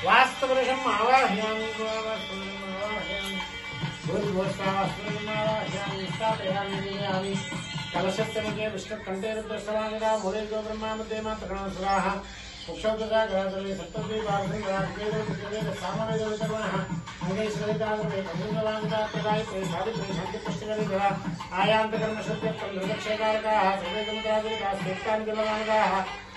वास्तवपुरुषम् आवाहयामि स्थापयामि कलशस्य विष्णुकण्ठे रुद्रश्रवानिरा मूले गो ब्रह्मा मध्ये मातृगणसुराः मुक्षौतदा गणाधरे सप्तद्वीपार्धेन्द्राग्नेदोषामवेदवितर्वणः अङ्गैश्वरिताग्रे कन्दुकवानिदात्तदायित्रे साधित्रे शान्तिपुष्टिकरिधः आयान्तकर्मशुद्ध्यर्थं निर्दक्षेकारकाः सर्वेदमुद्रादिकाः स्वेत्तानि जलवानिदाः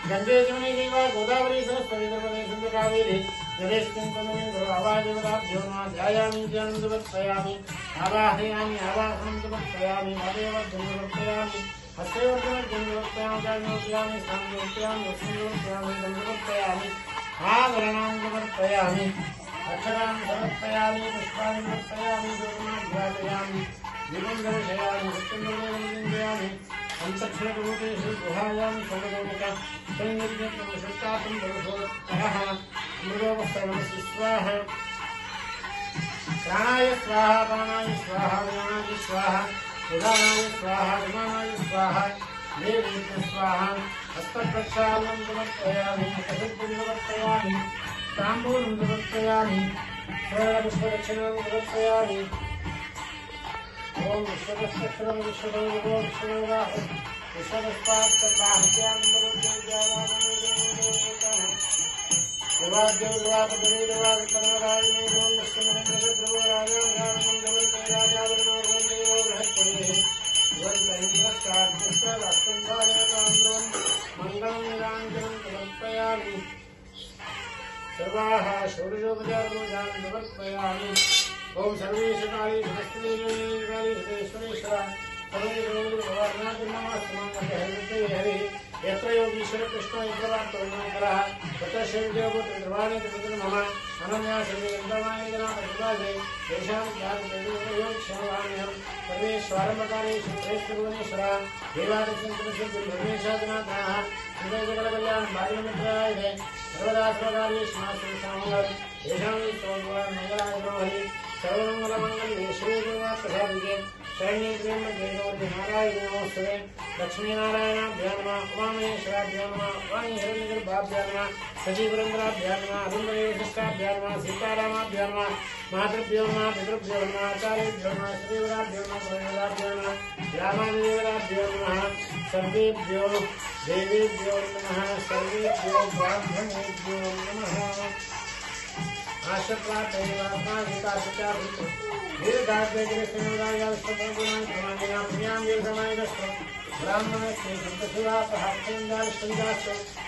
गंगे जमुने गंगा गोदावरी सरस्वती नर्मदे सिंधु कावेरी जलेस्मिन् तन्मे आवादेवताभ्यो नमः ध्यायामि ध्यानमनुवर्तयामि आवाहयामि आवाहनमनुवर्तयामि आदेवद्यमनुवर्तयामि हस्तयोर्जनवर्तयामि दानोर्तयामि स्थानोर्तयामि लक्ष्मीर्तयामि दण्डवर्तयामि आभरणान्वर्तयामि अक्षरान् समर्पयामि पुष्पाणि वर्तयामि दूर्माध्यापयामि निबन्धविषयामि सत्यनिर्णयं अंतक्षणरूपेषु गुहायां सर्वलोक संयज्ञप्रमुषुष्टातं पुरुषोत्तरः मृगोपस्तरमसि स्वाहा प्राणाय स्वाहा प्राणाय स्वाहा व्यानाय स्वाहा उदानाय स्वाहा विमानाय स्वाहा देवेभ्यः स्वाहा हस्तप्रक्षालनं समर्पयामि कटिपुण्यं समर्पयामि ताम्बूलं समर्पयामि स्वर्णपुष्पदक्षिणां समर्पयामि ओम विश्वदस्पक्षरं विश्वदेवो विश्वदेवाः विश्वदस्पात्तप्राहत्यां वरुणदेवजावानमेदेवदेवताः देवाद्यौर्वापदवेदवादिपरवरायणे ओम विष्णुमहेन्द्रप्रभुराजाङ्गानन्दवल्लभराजावरणो बृहत्पदेः वल्लभेन्द्रस्ताद्पुत्रराष्ट्रन्धारयतान्द्रं मङ्गलं निराञ्जनं समर्पयामि सर्वाः षोडशोपचारपूजां समर्पयामि ओम सर्वेश काली हस्तदेवी हृदयेश्वरेश्वर हरे यत्र योगीश्वर कृष्ण इन्द्रवार्तोन्नकरः तत्र शिवदेवपुत्रवाणी मम अनन्या सर्वेन्द्रवाणी जनापतिपादे तेषां ज्ञानयोगक्षेमवाण्यहं सर्वेश्वरमकारेषु श्रेष्ठभुवनेश्वर देवादिशङ्करसिद्धिर्भुवनेशादिनाथाः श्रीवेदकलकल्याणं बाल्यमित्राय सर्वदा सर्वकार्येषु मास्तुसामङ्गलं तेषां मंगलाय हरि सर्वमंगलमंगल्ये श्रीगुरुवासधारिके शरण्येन्द्रियम्मध्येनोर्धि नारायणे नमोस्तुते लक्ष्मीनारायणाभ्यां नमः उमामहेश्वराभ्यां नमः वाणी हिरण्यगर्भाभ्यां नमः सजीवरन्द्राभ्यां नमः अरुन्धदेवशिष्टाभ्यां नमः सीतारामाभ्यां नमः मातृभ्यो नमः पितृभ्यो नमः आचार्येभ्यो नमः श्रीवराभ्यो नमः प्रणेताभ्यो नमः रामादेवराभ्यो नमः सर्वेभ्यो देवेभ्यो नमः सर्वेभ्यो ब्राह्मणेभ्यो नमः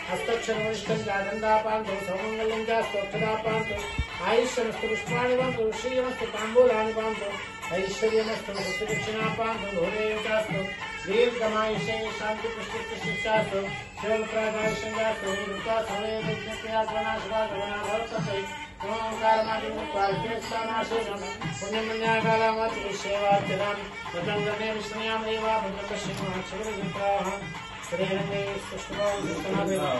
हस्तक्षरवरिष्ठंजापांतो सौमंगल्यं चास्तोक्षदापांतो आयुष्यमस्तु पुष्पाणि पांतो श्रीयमस्तु तांबूलानि पांतो ऐश्वर्यमस्तु दक्षिणापांतो भूदेव चास्तु दीर्घमायुष्ये शांति पुष्टिश्चास्तु शिवप्रादायुष्यं चास्तु दुर्गा समेतज्ञात्मनाशुभागमनाभवतते पुण्यमन्याकालामात्रिसेवार्चनां कृतं गणे विष्णुयां देवा भद्रपश्यमाक्षरवित्राः श्रीरङ्गे सुष्ठुभावं